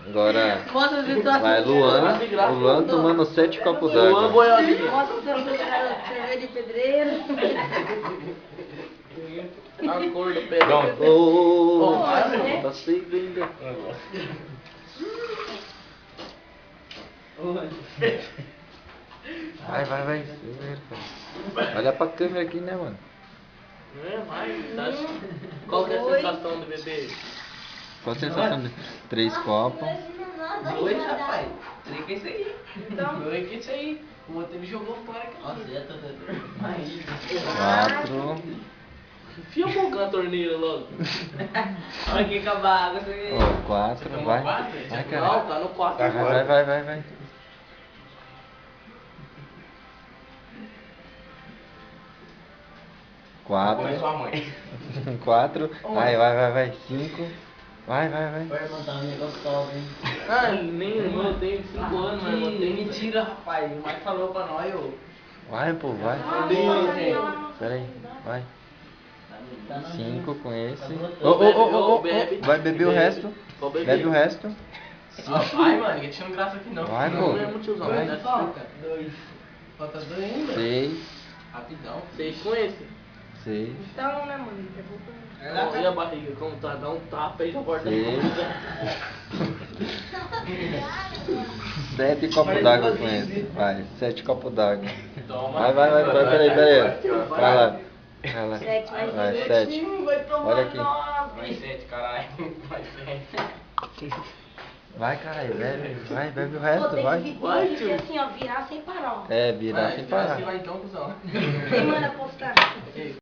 Agora Mostra as situações. vai Luan. O Luan tomando 7 copos d'água. Mostra o seu cerveja de pedreiro. A cor do pé. Ô, vai, tá seco ainda. Vai. Olha pra câmera aqui, né, mano? Não é mais. Qual que é a sensação de beber? Qual a sensação de 3 copos? 2, rapaz. 3 que é isso aí. Então, não é que isso aí. O outro ele jogou fora aqui. Nossa, já tá dando. 4. Enfia um pouco na torneira logo. Olha que acabar a água. 4, vai. Vai, Não, cara. tá no 4. Vai. 4. Põe sua mãe. 4. Vai. 5. Vai. Vai montar um negócio top, hein? Ah, nem eu tenho 5 anos, mas eu tenho. Mentira, rapaz. O Mike falou pra nós, ô. Vai, pô, vai. Pera aí, vai. 5 com esse. Vai beber o resto. Bebe o resto. Ai, mano, ninguém tinha graça aqui não. Vai, pô. Não é muito tiozão, Vai. né? Falta 2. Falta 2 ainda. 6. Rapidão. 6 com esse. 6. Então, né, mano? Eu vou pra... E a barriga, como tá? Dá um tapa e já volta. 7 copos d'água com esse. Vai, 7 copos d'água. Toma. Vai, peraí. Vai lá. Sete, mais Vai, 18. 7. Olha aqui. Vai 7, caralho. Vai 7. Vai, caralho, bebe o Pô, resto, tem vai. que ser assim, ó, virar sem parar, ó. É, virar sem parar. Vai então, cuzão. Quem manda postar?